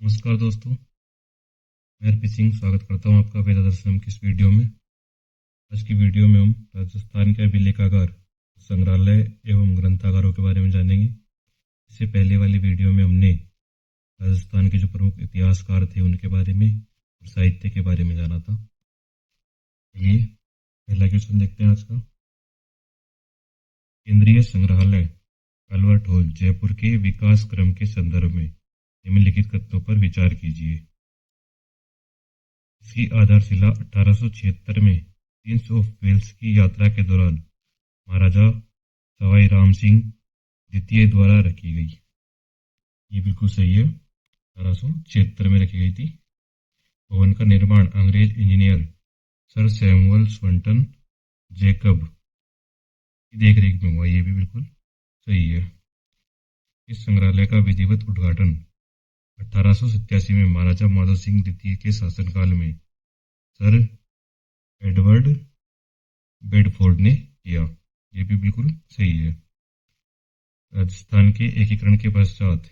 नमस्कार दोस्तों, मैं हरप्रीत सिंह स्वागत करता हूं आपका वेदा दर्शनम की इस वीडियो में। आज की वीडियो में हम राजस्थान के अभिलेखागार, संग्रहालय एवं ग्रंथागारों के बारे में जानेंगे। इससे पहले वाली वीडियो में हमने राजस्थान के जो प्रमुख इतिहासकार थे उनके बारे में और साहित्य के बारे में जाना था। चलिए पहला क्वेश्चन देखते हैं आज का। केंद्रीय संग्रहालय अल्बर्ट हॉल जयपुर के विकास क्रम के संदर्भ में निम्नलिखित कथनों पर विचार कीजिए। इसकी आधारशिला 1876 में प्रिंस ऑफ वेल्स की यात्रा के दौरान महाराजा सवाई राम सिंह द्वितीय द्वारा रखी गई। ये बिल्कुल सही है, 1876 में रखी गई थी। भवन का निर्माण अंग्रेज इंजीनियर सर सैमुअल स्वंटन जैकब की देखरेख में हुआ। ये भी बिल्कुल सही है। इस संग्रहालय का विधिवत उद्घाटन 1887 में महाराजा माधव सिंह द्वितीय के शासनकाल में सर एडवर्ड बेडफोर्ड ने किया। ये भी बिल्कुल सही है। राजस्थान के एकीकरण के पश्चात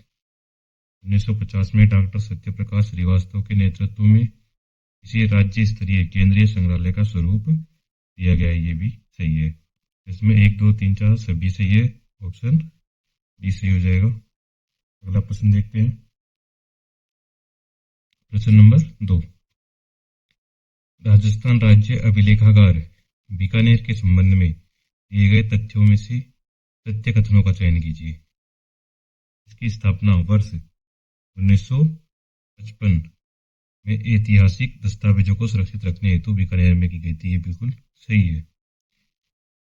1950 में डॉक्टर सत्यप्रकाश श्रीवास्तव के नेतृत्व में इसे राज्य स्तरीय केंद्रीय संग्रहालय का स्वरूप दिया गया है। ये भी सही है। इसमें 1, 2, 3, 4 सभी सही है। ऑप्शन डी सही हो जाएगा। अगला प्रश्न देखते हैं। प्रश्न नंबर 2, राजस्थान राज्य अभिलेखागार बीकानेर के संबंध में दिए गए तथ्यों में से सत्य कथनों का चयन कीजिए। इसकी स्थापना वर्ष 1955 में ऐतिहासिक दस्तावेजों को सुरक्षित रखने हेतु बीकानेर में की गई थी। ये बिल्कुल सही है।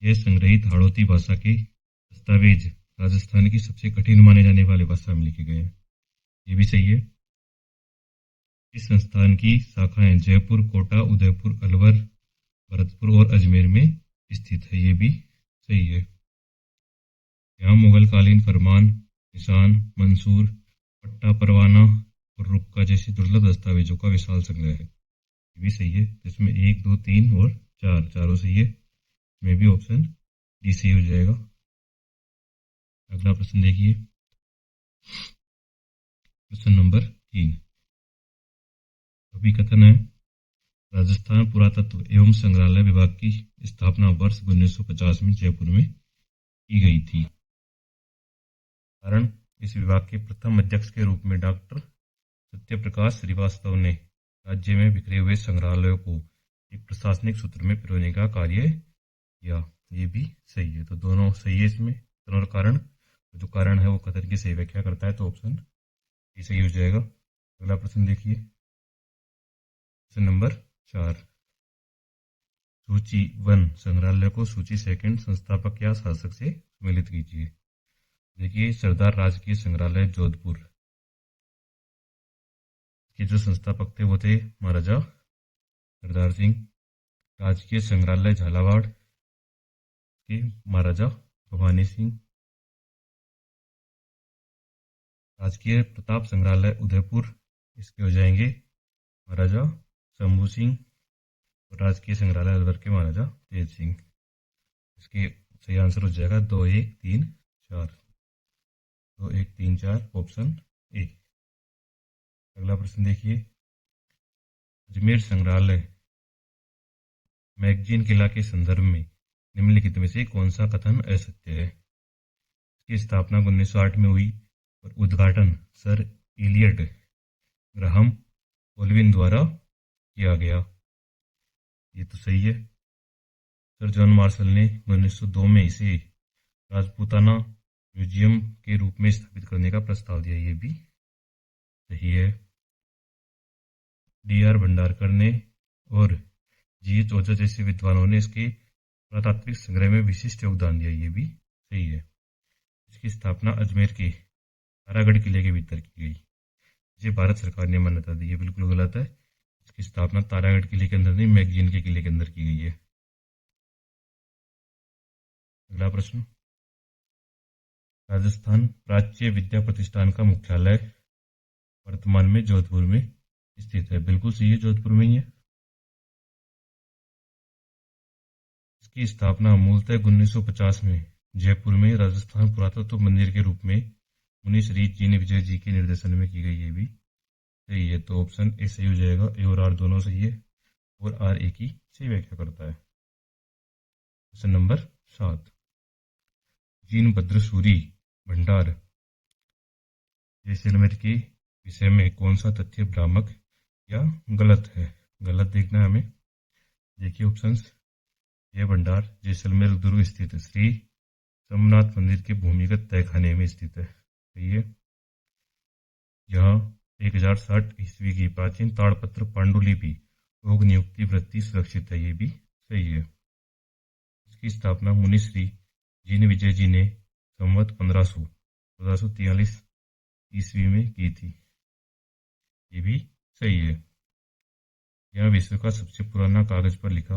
यह संग्रहित हाड़ौती भाषा के दस्तावेज राजस्थान की सबसे कठिन माने जाने वाली भाषा में लिखे गए हैं। ये भी सही है। इस संस्थान की शाखाएं जयपुर, कोटा, उदयपुर, अलवर, भरतपुर और अजमेर में स्थित है। ये भी सही है। यहाँ मुगलकालीन फरमान, निशान, मंसूर, पट्टा, परवाना और रुक्का जैसे दुर्लभ दस्तावेजों का विशाल संग्रह है। ये भी सही है। जिसमें 1, 2, 3 और 4 चारों सही है। में भी ऑप्शन डी सही हो जाएगा। अगला प्रश्न देखिए। प्रश्न नंबर 3, अभिकथन है राजस्थान पुरातत्व एवं संग्रहालय विभाग की स्थापना वर्ष 1950 में जयपुर में की गई थी। कारण, इस विभाग के प्रथम अध्यक्ष के रूप में डॉक्टर सत्यप्रकाश श्रीवास्तव ने राज्य में बिखरे हुए संग्रहालयों को एक प्रशासनिक सूत्र में पिरोने का कार्य किया। ये भी सही है। तो दोनों सही है इसमें, कथन और कारण। जो कारण है वो कथन की सही व्याख्या करता है, तो ऑप्शन डी सही हो जाएगा। अगला प्रश्न देखिए। प्रश्न नंबर 4, सूची 1 संग्रहालय को सूची 2 संस्थापक या शासक से सम्मिलित कीजिए। देखिए, सरदार राजकीय संग्रहालय जोधपुर के जो संस्थापक थे वो थे महाराजा सरदार सिंह। राजकीय संग्रहालय झालावाड़ के महाराजा भवानी सिंह। राजकीय प्रताप संग्रहालय उदयपुर, इसके हो जाएंगे महाराजा शंभू सिंह। और राजकीय संग्रहालय अलवर के महाराजा तेज सिंह। इसके सही आंसर हो जाएगा 2, 1, 3, 4। 2, 1, 3, 4 ऑप्शन ए। अगला प्रश्न देखिए। अजमेर संग्रहालय मैगजीन किला के संदर्भ में निम्नलिखित में से कौन सा कथन असत्य है। इसकी स्थापना 1908 में हुई और उद्घाटन सर इलियट ग्राहम कोलविन द्वारा किया गया। ये तो सही है। सर जॉन मार्शल ने 1902 में इसे राजपूताना म्यूजियम के रूप में स्थापित करने का प्रस्ताव दिया। ये भी सही है। D.R. भंडारकर ने और G.H. ओझा जैसे विद्वानों ने इसके पुरातात्विक संग्रह में विशिष्ट योगदान दिया। ये भी सही है। इसकी स्थापना अजमेर के तारागढ़ किले के भीतर की गई, जिसे भारत सरकार ने मान्यता दी। ये बिल्कुल गलत है। इसकी स्थापना तारागढ़ किले के अंदर नहीं, मैगजीन के किले के अंदर की गई है। अगला प्रश्न, राजस्थान प्राच्य विद्या प्रतिष्ठान का मुख्यालय वर्तमान में जोधपुर में स्थित है। बिल्कुल सही है, जोधपुर में ही है। इसकी स्थापना मूलतः 1950 में जयपुर में राजस्थान पुरातत्व मंदिर के रूप में मुनि श्री चीन विजय जी के निर्देशन में की गई। ये भी सही है, तो ऑप्शन ए सही हो जाएगा। ए और आर दोनों सही है और आर ए की सही व्याख्या करता है। क्वेश्चन नंबर 7, जिनभद्र सूरी भंडार जैसलमेर के विषय में कौन सा तथ्य भ्रामक या गलत है? गलत देखना है हमें। देखिए ऑप्शंस। यह भंडार जैसलमेर दुर्ग स्थित श्री सोमनाथ मंदिर के भूमिगत तहखाने में स्थित है। सही है। यहाँ 1060 ईस्वी की प्राचीन ताड़पत्र पांडुलिपि योग नियुक्ति वृत्ति सुरक्षित है। ये भी सही है। इसकी स्थापना मुनिश्री जिन विजय जी ने संवत 1543 ईस्वी में की थी। ये भी सही है। यह विश्व का सबसे पुराना कागज पर लिखा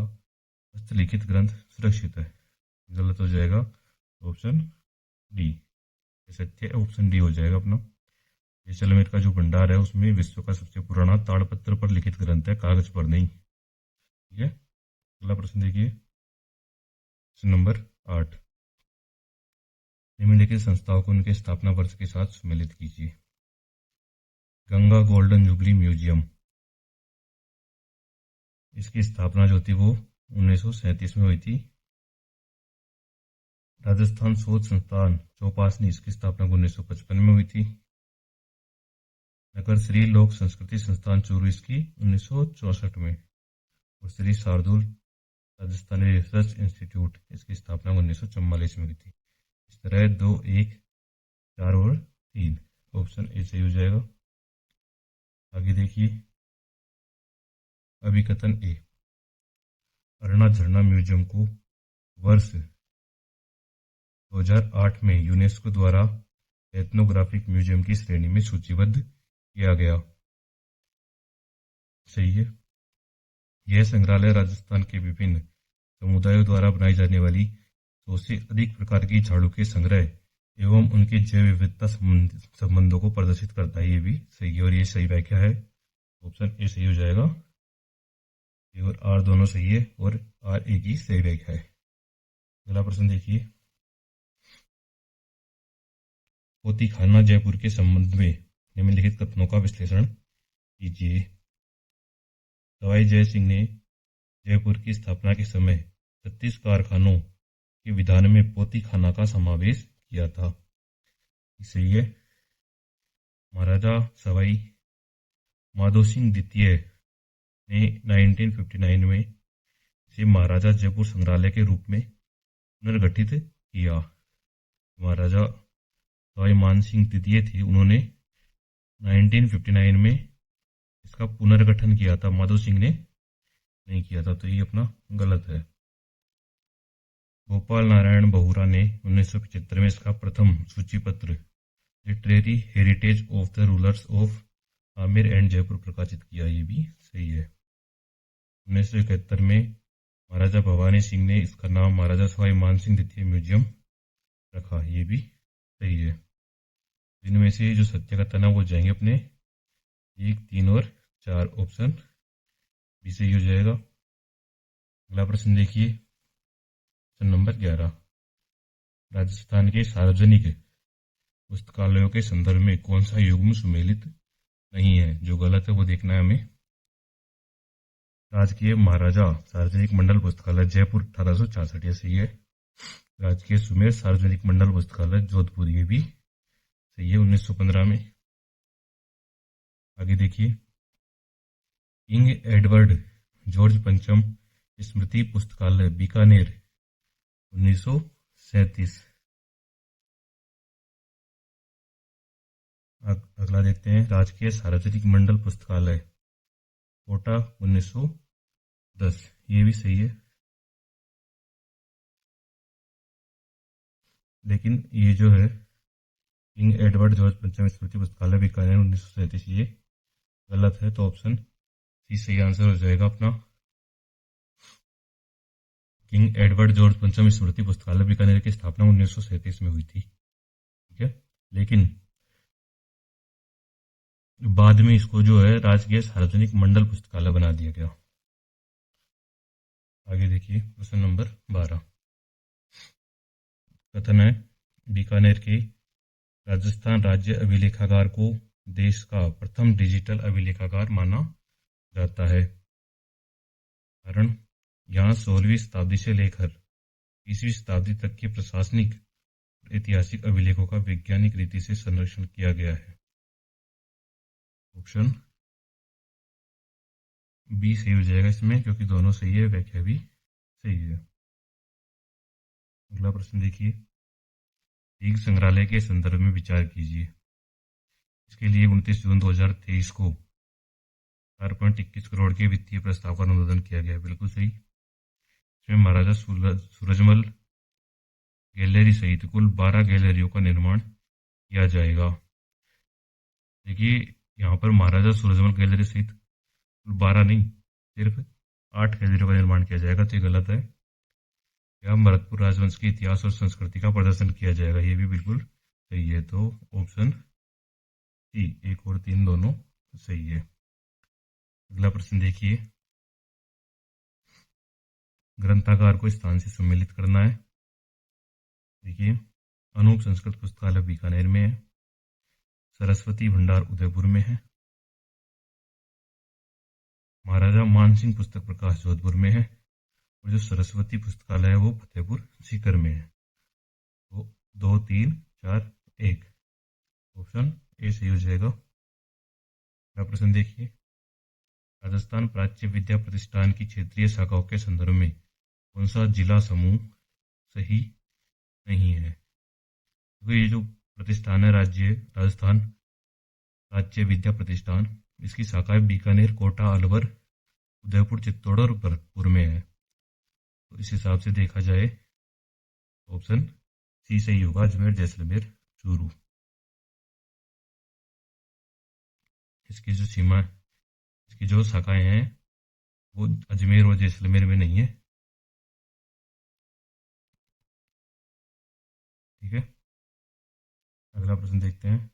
हस्तलिखित ग्रंथ सुरक्षित है। गलत हो जाएगा ऑप्शन डी। सत्य ऑप्शन डी हो जाएगा अपना। जैसलमेर का जो भंडार है उसमें विश्व का सबसे पुराना ताड़पत्र पर लिखित ग्रंथ है, कागज पर नहीं। ठीक है। अगला प्रश्न देखिए, प्रश्न नंबर 8, निम्नलिखित संस्थाओं को उनके स्थापना वर्ष के साथ सम्मिलित कीजिए। गंगा गोल्डन जुबली म्यूजियम, इसकी स्थापना जो थी वो 1937 में हुई थी। राजस्थान शोध संस्थान चौपासनी, इसकी स्थापना 1955 में हुई थी। नगर श्री लोक संस्कृति संस्थान चूरू, इसकी 1964 में। और श्री शार्दुल राजस्थानी रिसर्च इंस्टीट्यूट, इसकी स्थापना 1944 में हुई थी। इस तरह 2, 1, 4 और 3 ऑप्शन ए सही हो जाएगा। आगे देखिए, अभिकथन ए, अरुणा झरना म्यूजियम को वर्ष 2008 में यूनेस्को द्वारा एथनोग्राफिक म्यूजियम की श्रेणी में सूचीबद्ध किया गया। सही है। यह संग्रहालय राजस्थान के विभिन्न समुदायों द्वारा बनाई जाने वाली 100 से अधिक प्रकार की झाड़ू के संग्रह एवं उनके जैव विविधता संबंधों को प्रदर्शित करता है। ये भी सही है और ये सही व्याख्या है। ऑप्शन ए सही हो जाएगा। ए और आर दोनों सही है और आर ए की सही व्याख्या है। अगला प्रश्न देखिए, पोथीखाना जयपुर के संबंध में निम्नलिखित कथनों का विश्लेषण कीजिए। सवाई जय सिंह ने जयपुर की स्थापना के समय 36 कारखानों के विधान में पोथीखाना का समावेश किया था। सही है। महाराजा सवाई माधो सिंह द्वितीय ने 1959 में इसे महाराजा जयपुर संग्रहालय के रूप में पुनर्गठित किया। महाराजा सवाई मान सिंह द्वितीय थे, उन्होंने 1959 में इसका पुनर्गठन किया था, माधो सिंह ने नहीं किया था, तो ये अपना गलत है। गोपाल नारायण बहुरा ने 1975 में इसका प्रथम सूचीपत्र literary heritage of the rulers of Amer and Jaipur प्रकाशित किया। ये भी सही है। 1971 में महाराजा भवानी सिंह ने इसका नाम महाराजा सवाई मान सिंह द्वितीय म्यूजियम रखा। ये भी सही है। इनमें से जो सत्य कथन है वो जाएंगे अपने 1, 3 और 4 ऑप्शन भी सही हो जाएगा। अगला प्रश्न देखिए, प्रश्न नंबर 11, राजस्थान के सार्वजनिक पुस्तकालयों के संदर्भ में कौन सा युग्म सुमेलित नहीं है? जो गलत है वो देखना है हमें। राजकीय महाराजा सार्वजनिक मंडल पुस्तकालय जयपुर 1866, ये सही है। राजकीय सुमेर सार्वजनिक मंडल पुस्तकालय जोधपुर, ये भी सही है, 1915 में। आगे देखिए, किंग एडवर्ड जॉर्ज पंचम स्मृति पुस्तकालय बीकानेर 1937। अगला देखते हैं, राजकीय सार्वजनिक मंडल पुस्तकालय कोटा 1910, ये भी सही है। लेकिन ये जो है किंग एडवर्ड जॉर्ज पंचम स्मृति पुस्तकालय बीकानेर 1937, ये गलत है, तो ऑप्शन सी सही आंसर हो जाएगा अपना। किंग एडवर्ड जॉर्ज पंचम स्मृति पुस्तकालय बीकानेर की स्थापना 1937 में हुई थी। ठीक है। लेकिन बाद में इसको जो है राजकीय सार्वजनिक मंडल पुस्तकालय बना दिया गया। आगे देखिए, प्रश्न नंबर 12, कथन है बीकानेर के राजस्थान राज्य अभिलेखागार को देश का प्रथम डिजिटल अभिलेखागार माना जाता है। कारण यहाँ 16वीं शताब्दी से लेकर 20वीं शताब्दी तक के प्रशासनिक और ऐतिहासिक अभिलेखों का वैज्ञानिक रीति से संरक्षण किया गया है। ऑप्शन बी सही हो जाएगा इसमें, क्योंकि दोनों सही है, व्याख्या भी सही है। अगला प्रश्न देखिए, रीग संग्रहालय के संदर्भ में विचार कीजिए। इसके लिए 29 जून 2023 को 4.21 करोड़ के वित्तीय प्रस्ताव का अनुमोदन किया गया। बिल्कुल सही। इसमें महाराजा सूरजमल गैलरी सहित कुल 12 गैलरियों का निर्माण किया जाएगा। देखिए यहाँ पर महाराजा सूरजमल गैलरी सहित कुल 12 नहीं, सिर्फ 8 गैलरियों का निर्माण किया जाएगा, तो ये गलत है। यहाँ भरतपुर राजवंश के इतिहास और संस्कृति का प्रदर्शन किया जाएगा, ये भी बिल्कुल सही है। तो ऑप्शन सी 1 और 3 दोनों सही है। अगला प्रश्न देखिए, ग्रंथागार को स्थान से सम्मिलित करना है। देखिए, अनूप संस्कृत पुस्तकालय बीकानेर में है, सरस्वती भंडार उदयपुर में है, महाराजा मानसिंह पुस्तक प्रकाश जोधपुर में है, और जो सरस्वती पुस्तकालय है वो फतेहपुर सीकर में है। तो 2, 3, 4, 1 ऑप्शन ए सही हो जाएगा। अगला प्रश्न देखिए, राजस्थान प्राच्य विद्या प्रतिष्ठान की क्षेत्रीय शाखाओं के संदर्भ में कौन सा जिला समूह सही नहीं है? तो ये जो प्रतिष्ठान है राजस्थान राज्य विद्या प्रतिष्ठान, इसकी शाखाएं बीकानेर, कोटा, अलवर, उदयपुर, चित्तौड़ और भरतपुर में है। तो इस हिसाब से देखा जाए ऑप्शन सी सही होगा, अजमेर, जैसलमेर, चूरू। इसकी जो सीमा, इसकी जो शाखाएं हैं वो अजमेर और जैसलमेर में नहीं है। ठीक है, अगला प्रश्न देखते हैं।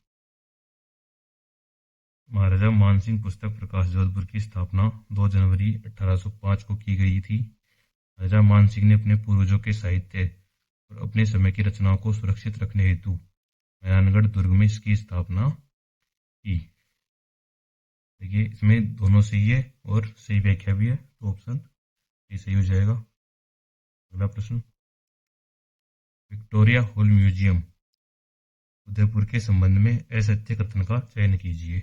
महाराजा मानसिंह पुस्तक प्रकाश जोधपुर की स्थापना 2 जनवरी 1805 को की गई थी। राजा मानसिंह ने अपने पूर्वजों के साहित्य और अपने समय की रचनाओं को सुरक्षित रखने हेतु मयानगढ़ दुर्ग में इसकी स्थापना की। देखिए इसमें दोनों सही है और सही व्याख्या भी है, तो ऑप्शन ए सही हो जाएगा। अगला प्रश्न, विक्टोरिया हॉल म्यूजियम उदयपुर के संबंध में असत्य कथन का चयन कीजिए।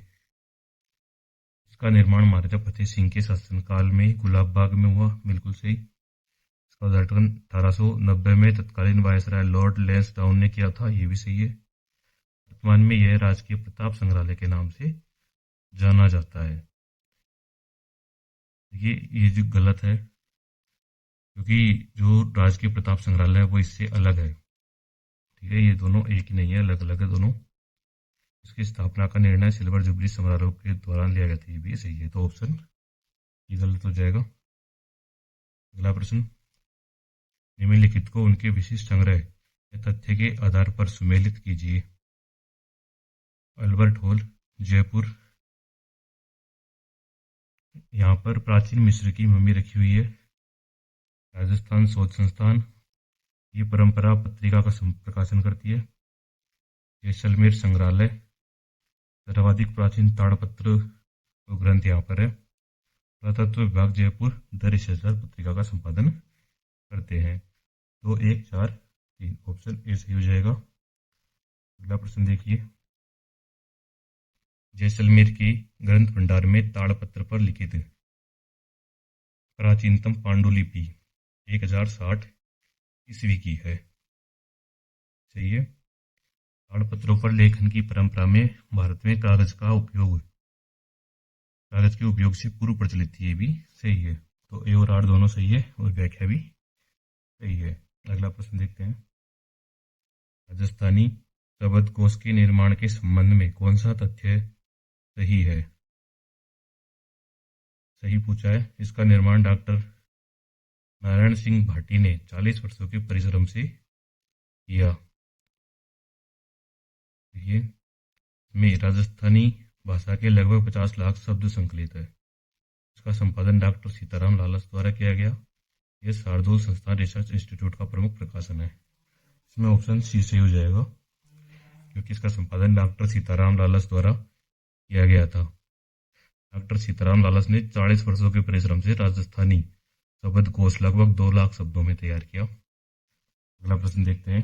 इसका निर्माण महाराजा फतेह सिंह के शासनकाल में गुलाब बाग में हुआ। बिल्कुल सही। इसका उद्घाटन 1890 में तत्कालीन वायसराय लॉर्ड लैंसडाउन ने किया था, ये भी सही है। वर्तमान में यह राजकीय प्रताप संग्रहालय के नाम से जाना जाता है। ये जो गलत है, क्योंकि जो राजकीय प्रताप संग्रहालय है वो इससे अलग है। ठीक है, ये दोनों एक ही नहीं है, अलग अलग है दोनों। इसकी स्थापना का निर्णय सिल्वर जुबली समारोह के दौरान लिया गया था, ये भी सही है, तो ऑप्शन ये गलत हो जाएगा। अगला प्रश्न, निम्नलिखित को उनके विशिष्ट संग्रह या तथ्य के आधार पर सुमेलित कीजिए। अल्बर्ट हॉल जयपुर, यहाँ पर प्राचीन मिस्र की मम्मी रखी हुई है। राजस्थान शोध संस्थान, ये परंपरा पत्रिका का प्रकाशन करती है। जैसलमेर संग्रहालय, सर्वाधिक प्राचीन ताड़पत्र और ग्रंथ यहाँ पर है। पुरातत्व विभाग जयपुर द रिसर्चर पत्रिका का संपादन करते हैं। 2, 1, 4, 3 ऑप्शन ए सही हो जाएगा। अगला प्रश्न देखिए, जैसलमेर के ग्रंथ भंडार में ताड़पत्र पर लिखित प्राचीनतम पांडुलिपि 1060 ईस्वी की है। सही है। ताड़पत्रों पर लेखन की परंपरा में भारत में कागज के उपयोग से पूर्व प्रचलित थी, ये भी सही है। तो ए और आर दोनों सही है और व्याख्या भी सही है। अगला प्रश्न देखते हैं, राजस्थानी शब्दकोश के निर्माण के संबंध में कौन सा तथ्य सही है? सही पूछा है। इसका निर्माण डॉक्टर नारायण सिंह भाटी ने 40 वर्षों के परिश्रम से किया। देखिए इसमें राजस्थानी भाषा के लगभग 50 लाख शब्द संकलित है। इसका संपादन डॉक्टर सीताराम लालस द्वारा किया गया। यह शार्दुल संस्थान रिसर्च इंस्टीट्यूट का प्रमुख प्रकाशन है। इसमें ऑप्शन सी सही हो जाएगा, क्योंकि इसका संपादन डॉक्टर सीताराम लालस द्वारा किया गया था। डॉक्टर सीताराम लालस ने 40 वर्षों के परिश्रम से राजस्थानी शब्दकोश लगभग 2 लाख शब्दों में तैयार किया। अगला प्रश्न देखते हैं।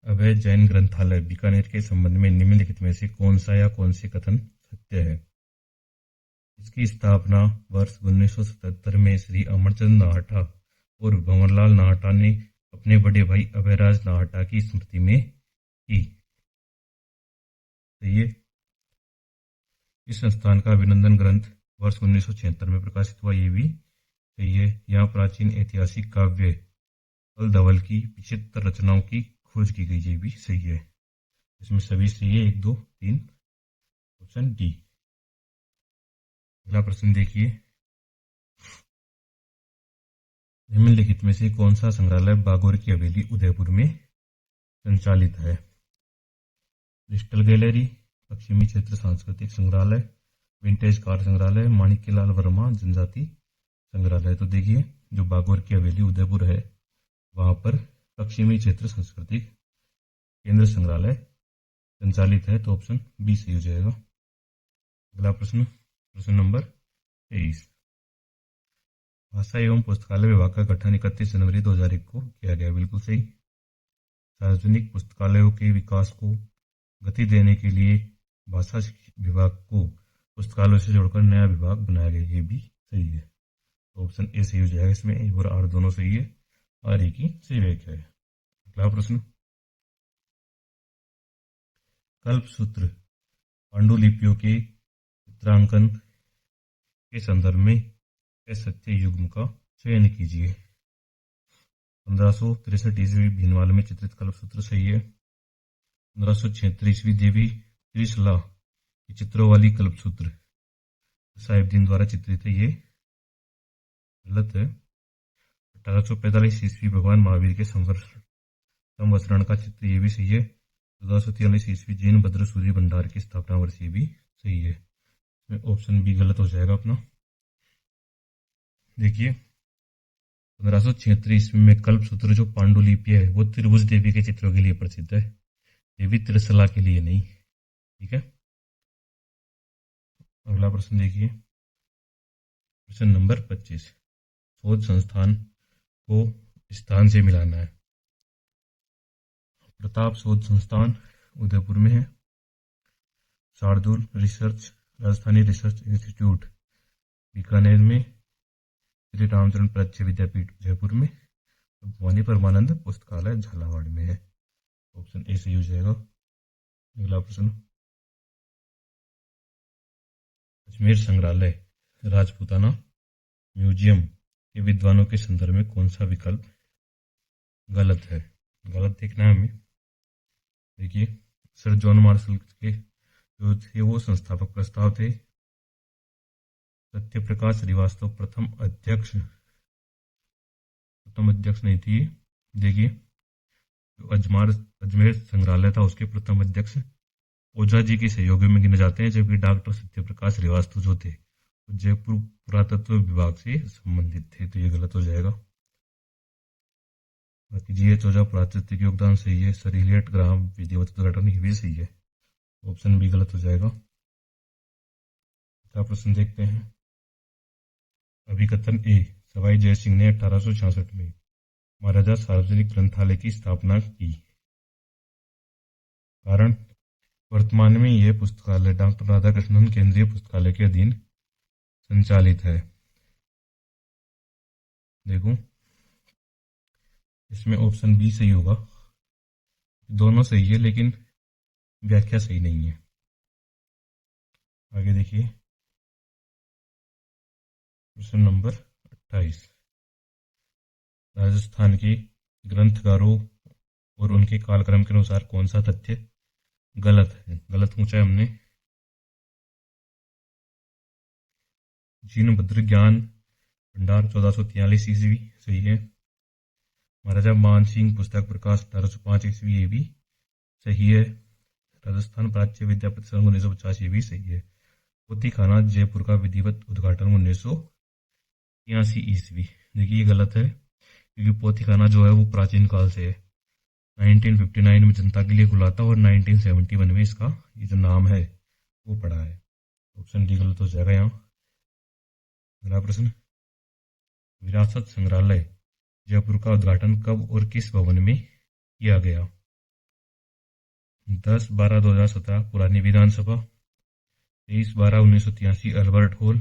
अभय जैन ग्रंथालय बीकानेर के संबंध में निम्नलिखित में से कौन सा या कौन से कथन सत्य है? इसकी स्थापना वर्ष 1977 में श्री अमरचंद नाहटा और भंवरलाल नाहटा ने अपने बड़े भाई अभयराज नाहटा की स्मृति में की। सही है। इस संस्थान का अभिनंदन ग्रंथ वर्ष 1976 में प्रकाशित हुआ, ये भी सही है। यहाँ प्राचीन ऐतिहासिक काव्य कल धवल की विचित्र रचनाओं की खोज की गई, ये भी सही है। इसमें सभी सही है, 1, 2, 3, ऑप्शन डी। अगला प्रश्न देखिए। निम्नलिखित में से कौन सा संग्रहालय बागोर की हवेली उदयपुर में संचालित है? क्रिस्टल गैलरी, पश्चिमी क्षेत्र सांस्कृतिक संग्रहालय, विंटेज कार संग्रहालय, माणिक्यलाल वर्मा जनजाति संग्रहालय। तो देखिए, जो बागोर की हवेली उदयपुर है वहां पर पश्चिमी क्षेत्र सांस्कृतिक केंद्र संग्रहालय संचालित है, तो ऑप्शन बी सही हो जाएगा। अगला प्रश्न, प्रश्न नंबर 23। भाषा एवं पुस्तकालय विभाग का गठन 31 जनवरी 2001 को किया गया, बिल्कुल सही। सार्वजनिक पुस्तकालयों के विकास को गति देने के लिए भाषा विभाग को पुस्तकालयों से जोड़कर नया विभाग बनाया गया, ये भी सही है। तो ऑप्शन ए सही हो जाएगा। इसमें ए और आर दोनों सही है, आर ए की सही व्याख्या है। अगला प्रश्न, कल्पसूत्र पांडुलिपियों के चित्रांकन के संदर्भ में सत्य युग्म का चयन कीजिए। 1563 ईस्वी भीनमाल में चित्रित कल्पसूत्र सही है। 1576 ईस्वी देवी त्रिशला के चित्रों वाली कल्पसूत्र साहिबदीन द्वारा चित्रित है, ये गलत है। 1845 ईस्वी भगवान महावीर के संवत्सरण का चित्र, ये भी सही है। 1443 ईस्वी जैन भद्र सूर्य भंडार की स्थापना वर्ष, ये भी सही है। इसमें ऑप्शन बी गलत हो जाएगा अपना। देखिए, 1576 ईस्वी में कल्पसूत्र जो पांडुलिपि है वो त्रिभुज देवी के चित्रों के लिए प्रसिद्ध है, देवी त्रिशला के लिए नहीं। ठीक है। अगला प्रश्न देखिए, प्रश्न नंबर 25। शोध संस्थान को स्थान से मिलाना है। प्रताप शोध संस्थान उदयपुर में है। Shardul research Rajasthani research institute Bikaner में, श्री रामचरण प्राच्य विद्यापीठ जयपुर में, भवानी परमानंद पुस्तकालय झालावाड़ में है। ऑप्शन ए सही हो जाएगा। अगला प्रश्न, अजमेर संग्रहालय राजपूताना म्यूजियम के विद्वानों के संदर्भ में कौन सा विकल्प गलत है? गलत देखना है हमें। देखिए, सर जॉन मार्शल के जो थे वो संस्थापक प्रस्ताव थे। सत्यप्रकाश श्रीवास्तव प्रथम अध्यक्ष नहीं थी। देखिए, जो अजमेर संग्रहालय था उसके प्रथम अध्यक्ष ओझा जी के सहयोगी में गिने जाते हैं, जबकि डॉक्टर सत्यप्रकाश श्रीवास्तव जो थे वो जयपुर पुरातत्व विभाग से संबंधित थे, तो ये गलत हो जाएगा। बाकी जीएच ओझा पुरातत्विक योगदान सही है। सर इलियट ग्राहम विधिवत उद्घाटन, ये भी सही है। ऑप्शन बी गलत हो जाएगा। अगला प्रश्न देखते हैं। अभिकथन ए, सवाई जय सिंह ने 1866 में महाराजा सार्वजनिक ग्रंथालय की स्थापना की। कारण, वर्तमान में यह पुस्तकालय डॉक्टर राधाकृष्णन केंद्रीय पुस्तकालय के अधीन संचालित है। देखो, इसमें ऑप्शन बी सही होगा। दोनों सही है लेकिन व्याख्या सही नहीं है। आगे देखिए, प्रश्न नंबर 28। राजस्थान के ग्रंथकारों और उनके कालक्रम के अनुसार कौन सा तथ्य गलत है? गलत पूछा है हमने। जिनभद्र ज्ञान भंडार 1443 ईस्वी सही है। महाराजा मान सिंह पुस्तक प्रकाश 1805 ईस्वी, ये भी सही है। राजस्थान प्राच्य विद्या प्रतिष्ठान 1950, ये भी सही है। पोथी खाना जयपुर का विधिवत उद्घाटन 1983 ईस्वी, देखिए ये गलत है क्योंकि पोथी खाना जो है वो प्राचीन काल से है। 1959 में जनता के लिए खुला था और 1971 में इसका ये जो नाम है वो पड़ा है। ऑप्शन डी गलत हो जाएगा यहाँ। अगला प्रश्न, विरासत संग्रहालय जयपुर का उद्घाटन कब और किस भवन में किया गया? 10/12/2017 पुरानी विधानसभा, 23/12/1983 अल्बर्ट हॉल,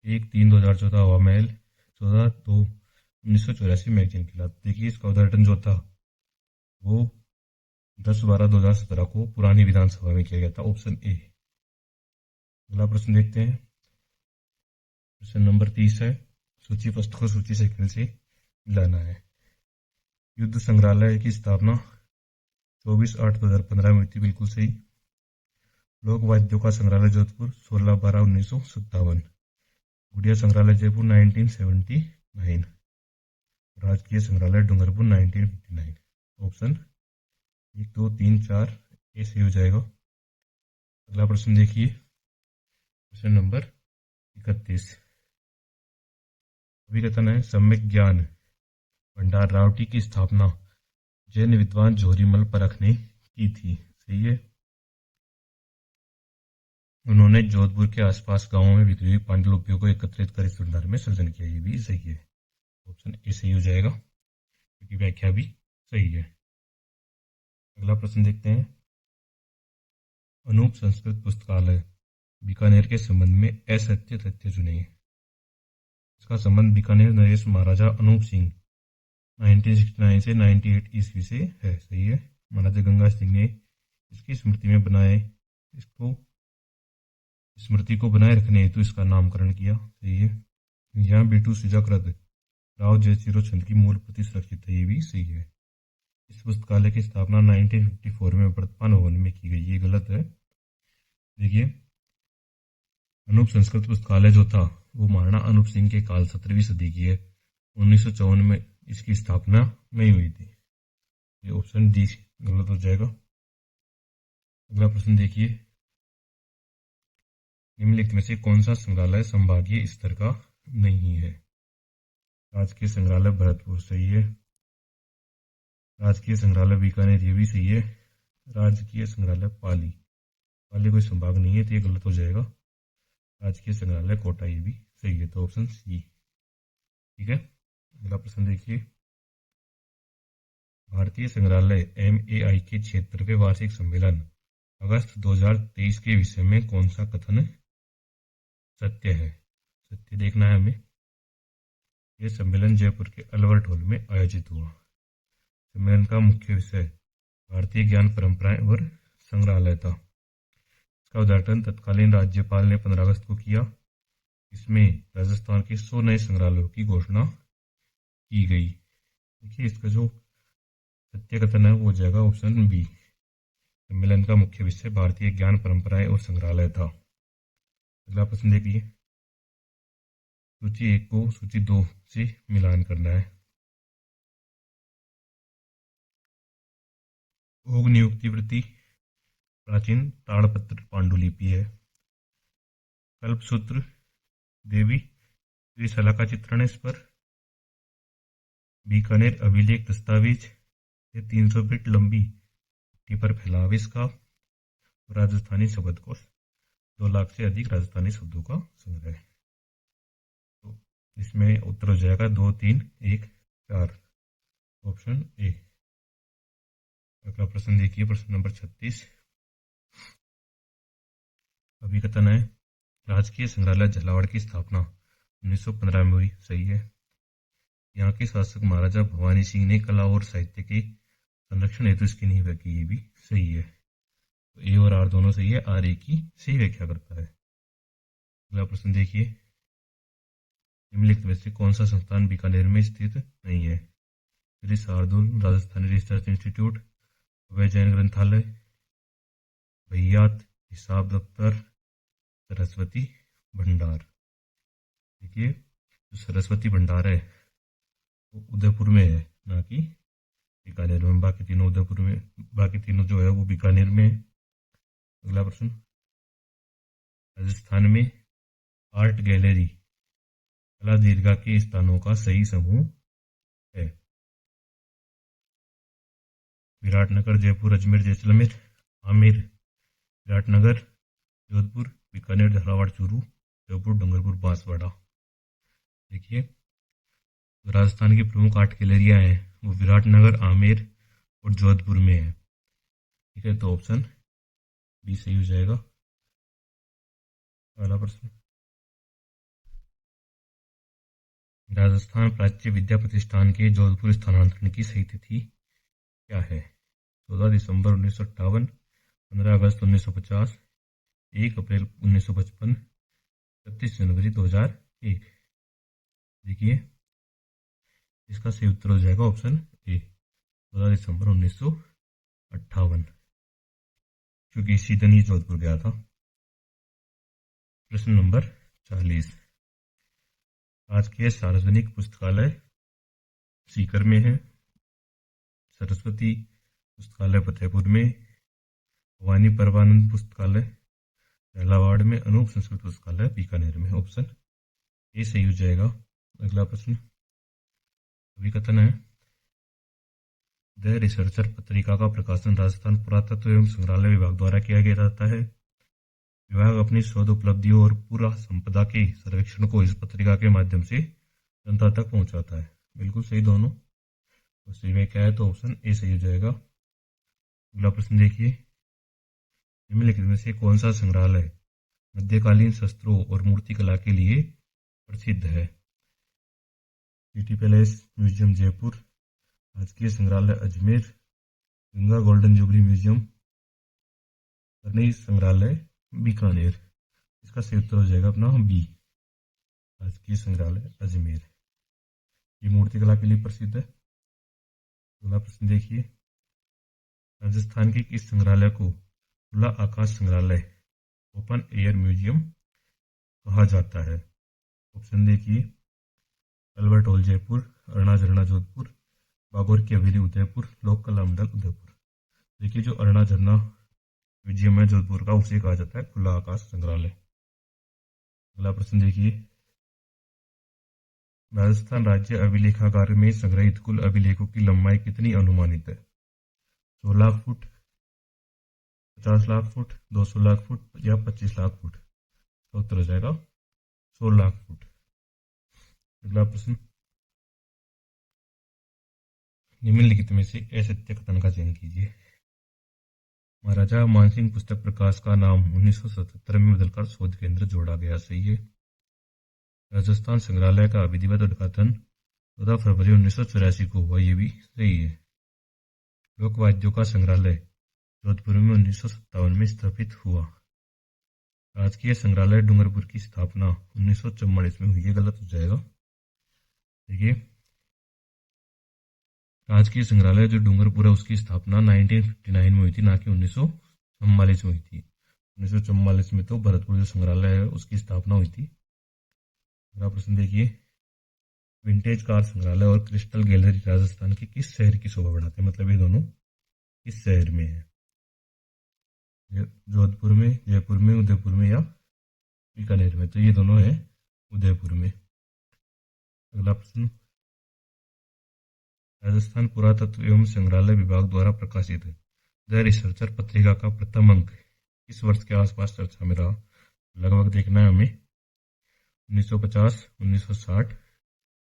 1/3/2014 हवा महल, 14/2/1984 मैगजीन किला। देखिए इसका उद्घाटन जो था वो 10/12/2017 को पुरानी विधानसभा में किया गया था। Option A. अगला प्रश्न देखते हैं। प्रश्न नंबर 30 है, सूची पृष्ठ को सूची सेकंड से मिलाना है। युद्ध संग्रहालय की स्थापना 24/8/2015 में हुई थी, बिल्कुल सही। लोक वाद्यों का संग्रहालय जोधपुर 16/12/1957। गुड़िया संग्रहालय जयपुर 1979। राजकीय संग्रहालय डूंगरपुर 1959। ऑप्शन 1, 2, 3, 4 ए सही हो जाएगा। अगला प्रश्न देखिए, प्रश्न नंबर 31। अभिकथन है, सम्यक ज्ञान भंडार रावटी की स्थापना जैन विद्वान जोहरीमल परख ने की थी। सही है। उन्होंने जोधपुर के आसपास गांवों में बिखरी हुई पांडुलिपियों को एकत्रित कर इस भंडार में सृजन किया। ये भी सही है। ऑप्शन ए सही हो जाएगा क्योंकि व्याख्या भी सही है। अगला प्रश्न देखते हैं। अनूप संस्कृत पुस्तकालय बीकानेर के संबंध में असत्य तथ्य चुने। इसका संबंध बीकानेर नरेश महाराजा अनूप सिंह 1969 से 98 ईस्वी से है। सही है। महाराजा गंगा सिंह ने इसकी स्मृति में स्मृति को बनाए रखने हेतु इसका नामकरण किया। सही है। यहाँ बिटू सुजाकृत राव जयसिरो छंद की मूल प्रति सुरक्षित है। ये भी सही है। इस पुस्तकालय की स्थापना 1954 में वर्तमान भवन में की गई। ये गलत है। देखिए, अनूप संस्कृत पुस्तकालय जो था वो महाराणा अनूप सिंह के काल 17वीं सदी की है। 1954 में इसकी स्थापना नहीं हुई थी। ये ऑप्शन डी गलत हो जाएगा। अगला प्रश्न देखिए, निम्नलिखित में से कौन सा संग्रहालय संभागीय स्तर का नहीं है? राजकीय संग्रहालय भरतपुर सही है। राजकीय संग्रहालय बीकानेर ये भी सही है। राजकीय संग्रहालय पाली कोई संभाग नहीं है तो ये गलत हो जाएगा। राजकीय संग्रहालय कोटा ये भी सही है। तो ऑप्शन सी ठीक है। अगला प्रश्न देखिए, भारतीय संग्रहालय MAI के 76वें वार्षिक सम्मेलन अगस्त 2023 के विषय में कौन सा कथन सत्य है? सत्य देखना है हमें। यह सम्मेलन जयपुर के अल्बर्ट हॉल में आयोजित हुआ। सम्मेलन का मुख्य विषय भारतीय ज्ञान परंपराएं और संग्रहालय था। इसका उद्घाटन तत्कालीन राज्यपाल ने 15 अगस्त को किया। इसमें राजस्थान के 100 नए संग्रहालयों की घोषणा की गई। देखिए, इसका जो सत्य कथन है वो हो जाएगा ऑप्शन बी। सम्मेलन का मुख्य विषय भारतीय ज्ञान परंपराएं और संग्रहालय था। अगला प्रश्न देखिए, सूची 1 को सूची 2 से मिलान करना है। भोग नियुक्ति वृत्ति प्राचीन ताड़पत्र पांडुलिपि है। कल्पसूत्र देवी त्रिशला का चित्रण है इस पर। बीकानेर अभिलेख दस्तावेज, ये 300 फीट लंबी पट्टी पर फैला हुआ इसका। राजस्थानी शब्दकोश 2 लाख से अधिक राजस्थानी शब्दों का संग्रह। तो इसमें उत्तर हो जाएगा 2, 3, 1, 4 ऑप्शन ए। अगला प्रश्न देखिए, प्रश्न नंबर 36। अभिकथन है, राजकीय संग्रहालय झालावाड़ की स्थापना 1915 में हुई। सही है। यहाँ के शासक महाराजा भवानी सिंह ने कला और साहित्य के संरक्षण हेतु इसकी नींव रखी। ये भी सही है। तो ए और आर दोनों सही है। आर ए की सही व्याख्या करता है। अगला प्रश्न देखिए, निम्नलिखित में से कौन सा संस्थान बीकानेर में स्थित नहीं है? श्री शार्दुल राजस्थानी रिसर्च इंस्टीट्यूट, अभय जैन ग्रंथालय, भैयात हिसाब दफ्तर, सरस्वती भंडार। देखिए, जो सरस्वती भंडार है वो उदयपुर में है, ना कि बीकानेर में। बाकी तीनों उदयपुर में, बाकी तीनों जो है वो बीकानेर में है। अगला प्रश्न, राजस्थान में आर्ट गैलरी कला दीर्घा के स्थानों का सही समूह है। विराटनगर, जयपुर, अजमेर, जैसलमेर, आमेर, विराटनगर, जोधपुर, बीकानेर, झालावाड़, चूरू, जयपुर, डूंगरपुर, बांसवाड़ा। देखिए, तो राजस्थान की प्रमुख आर्टिलरियाँ हैं वो विराटनगर, आमेर और जोधपुर में है। ठीक है, तो ऑप्शन बी सही हो जाएगा। अगला प्रश्न, राजस्थान प्राच्य विद्या प्रतिष्ठान के जोधपुर स्थानांतरण की सही तिथि क्या है? 14 दिसंबर 1958, 15 अगस्त 1950, 1 अप्रैल 1955, 31 जनवरी 2001। देखिए, इसका सही उत्तर हो जाएगा ऑप्शन ए, 14 दिसंबर 1958, क्योंकि इसी दिन ही जोधपुर गया था। प्रश्न नंबर 40, राजकीय सार्वजनिक पुस्तकालय सीकर में है, सरस्वती पुस्तकालय फतेहपुर में, भवानी परमानंद पुस्तकालय झालावाड़ में, अनूप संस्कृत पुस्तकालय बीकानेर में। ऑप्शन ए सही हो जाएगा। अगला प्रश्न, अभी कथन है, द रिसर्चर पत्रिका का प्रकाशन राजस्थान पुरातत्व एवं संग्रहालय विभाग द्वारा किया गया जाता है। विभाग अपनी शोध उपलब्धियों और पूरा संपदा के सर्वेक्षण को इस पत्रिका के माध्यम से जनता तक पहुंचाता है। बिल्कुल सही दोनों। तो सही में क्या है, तो ऑप्शन ए सही हो जाएगा। अगला प्रश्न देखिए, निम्नलिखित में से कौन सा संग्रहालय मध्यकालीन शस्त्रों और मूर्तिकला के लिए प्रसिद्ध है? सिटी पैलेस म्यूजियम जयपुर, राजकीय संग्रहालय Ajmer, Ganga golden jubilee museum, करनी संग्रहालय बीकानेर। इसका सही उत्तर हो जाएगा अपना बी, राजकीय संग्रहालय अजमेर। ये मूर्तिकला के लिए प्रसिद्ध है। अगला प्रश्न देखिए, राजस्थान के किस संग्रहालय को खुला आकाश संग्रहालय ओपन एयर म्यूजियम कहा जाता है? ऑप्शन देखिए, अल्बर्ट हॉल जयपुर, अरुणा झरना जोधपुर, बाबर की हवेली उदयपुर, लोक कला मंडल उदयपुर। देखिए, जो अरुणा झरना म्यूजियम है जोधपुर का, उसे कहा जाता है खुला आकाश संग्रहालय। अगला प्रश्न देखिए, राजस्थान राज्य अभिलेखागार में संग्रहित कुल अभिलेखों की लंबाई कितनी अनुमानित है? 100 lakh foot, 50 lakh foot, 200 lakh foot या 25 लाख फुट? तो उत्तर हो जाएगा 100 लाख फुट। अगला प्रश्न, निम्नलिखित में से असत्य कथन का चयन कीजिए। महाराजा मानसिंह पुस्तक प्रकाश का नाम 1977 में बदलकर शोध केंद्र जोड़ा गया। सही है। राजस्थान संग्रहालय का विधिवत उद्घाटन 14 फरवरी 1984 को हुआ। ये भी सही है। लोक वाद्यों का संग्रहालय जोधपुर में 1957 में स्थापित हुआ। राजकीय संग्रहालय डूंगरपुर की स्थापना 1944 में हुई। ये गलत हो जाएगा। देखिए, राजकीय संग्रहालय जो डूंगरपुर है उसकी स्थापना 1959 में हुई थी, ना कि 1944 में हुई थी। 1944 में तो भरतपुर जो संग्रहालय है उसकी स्थापना हुई थी। अगला प्रश्न देखिए, विंटेज कार संग्रहालय और क्रिस्टल गैलरी राजस्थान के किस शहर की शोभा बढ़ाते हैं? मतलब ये दोनों किस शहर में है? जोधपुर में, जयपुर में, उदयपुर में या बीकानेर में? तो ये दोनों है उदयपुर में। अगला प्रश्न, राजस्थान पुरातत्व एवं संग्रहालय विभाग द्वारा प्रकाशित द रिसर्चर पत्रिका का प्रथम अंक किस वर्ष के आसपास चर्चा में रहा? लगभग देखना है हमें, 1950, 1960,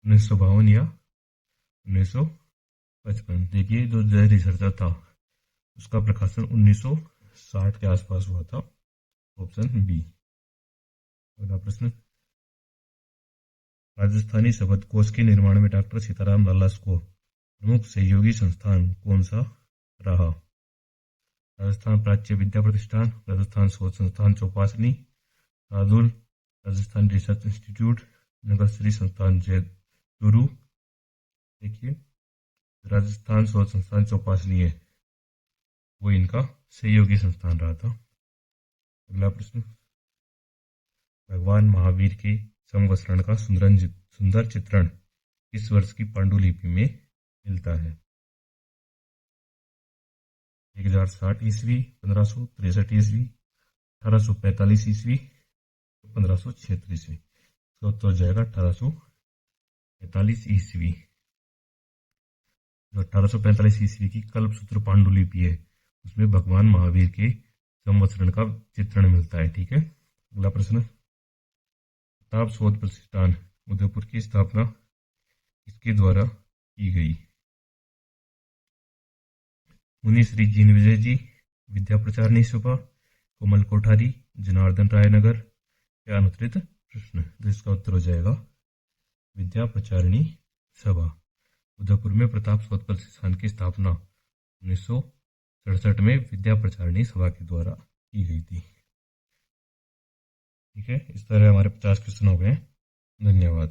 1952 या 1955। देखिए, जो द रिसर्चर था उसका प्रकाशन 1960 के आसपास हुआ था। Option B. अगला प्रश्न, राजस्थानी शब्दकोश के निर्माण में डॉक्टर सीताराम लालास को प्रमुख सहयोगी संस्थान कौन सा रहा? राजस्थान प्राच्य विद्या प्रतिष्ठान, राजस्थान शोध संस्थान चौपासनी, रादुल, राजस्थान रिसर्च इंस्टीट्यूट, नगरश्री संस्थान चूरू। देखिए, राजस्थान शोध संस्थान चौपासनी है वो इनका सहयोगी संस्थान रहा था। अगला प्रश्न, भगवान महावीर के समवसरण का सुंदर चित्रण किस वर्ष की पांडुलिपि में मिलता है? 1060 ईस्वी, 1563 ईस्वी, 1845 ईस्वी, 1576 ईस्वी? तो उत्तर हो जाएगा 1845 ईस्वी। जो 1845 ईस्वी की कल्पसूत्र पांडुलिपि है उसमें भगवान महावीर के संवत्सरण का चित्रण मिलता है। ठीक है। अगला प्रश्न, प्रताप शोध प्रतिष्ठान उदयपुर की स्थापना किसके द्वारा की गई? मुनि श्री जिनविजय जी, विद्या प्रचारिणी सभा, कोमल कोठारी, जनार्दन रायनगर या अनुत्तरित प्रश्न। तो इसका उत्तर हो जाएगा विद्या प्रचारिणी सभा। उदयपुर में प्रताप शोध प्रतिष्ठान की स्थापना 1967 में विद्या प्रचारिणी सभा के द्वारा की गई थी। ठीक है। इस तरह हमारे 50 क्वेश्चन हो गए। धन्यवाद।